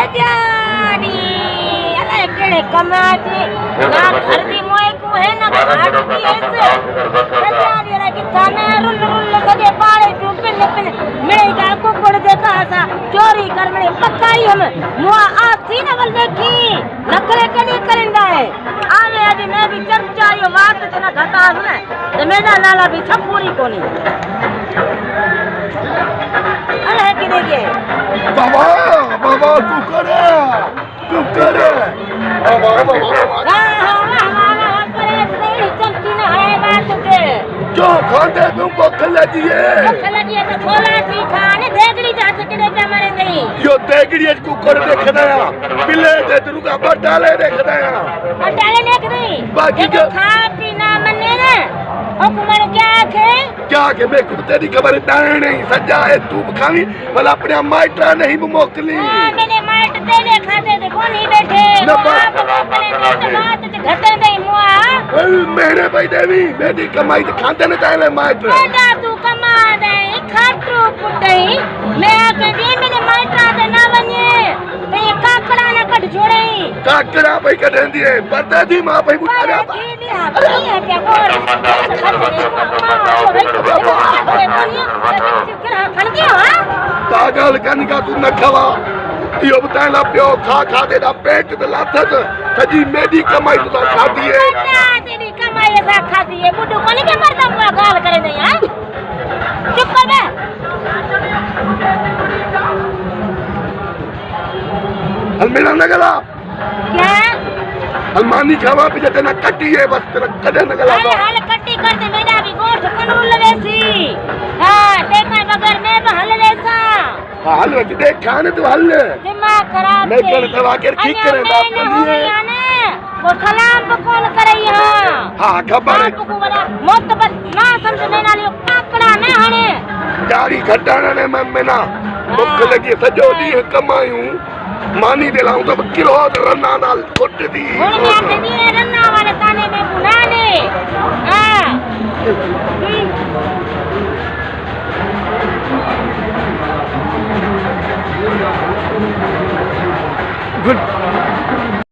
सजानी अरे केड़े कमाती ना घर दी मोए को है ना घाट की है सजानी अरे कि थाने रुल रुल सजे पाले तू पिन पिन मेरे का कुकड़ देखा सा चोरी कर मेरे पक्काई हम मुआ आसी न वल देखी नखरे कदी करंदा है आवे अभी मैं भी चर्चा यो बात तना घटा सुने ते मेरा लाला भी सब पूरी कोनी अरे कि देखिए बाबा बाबा तू करे बाबा चमची न है बात के जो खाते तुम भूख लगी है तो थोड़ा सी खाने देगड़ी जा सकते पे मरे नहीं यो देगड़ी कुकर देखना है पिले दे तू का बटाले देखना है बटाले देख नहीं बाकी जो खा पीना मने ना हुकुमर क्या के मैं कुत्ते दी खबर नहीं सजा है तू खावी भला अपने माइटा नहीं मोकली मैंने माइट तेरे खाते थे कौन ही बैठे बात घटे नहीं मुआ मेरे भाई देवी मेरी कमाई तो खाते न चाहे माइट बेटा तू कमा दे खाटू पुटई मैं कहती मेरे माइटा ते ना बने ते काकड़ा ना कट छोड़े काकड़ा भाई कढंदी है पता थी मां भाई बुठारा अरे है क्या बोल पागल कनिका तू न खवा यो बताए ला पियो खा दे दा पेट ते लाथस सजी मेरी कमाई तो खाती है ना तेरी कमाई सा खाती है बुड्ढू कोनी के मरदा मुआ गाल करे नहीं है चुप कर बे हल मेरा न गला क्या हलमानी खावा भी जते ना कट्टी है बस तेरा कदे न गला हाल कट्टी कर दे मेरा भी गोठ कनू लवेसी हां देखा बगैर मैं हल वैसा हाल वच देख खाने तो हल दिमाग खराब मैं कर दवा के ठीक करे बाप लिए वो सलाम कौन करई हां खबर है मौत बस ना समझ में ना लियो काकड़ा ना हणे गाड़ी घटाना ने मैं ना भूख लगी सजो दी कमायूं मानी दे लाऊं तो किलो रन्ना नाल कोट दी हुन मैं कहदी रन्ना वाले ताने में बुलाने हां गुड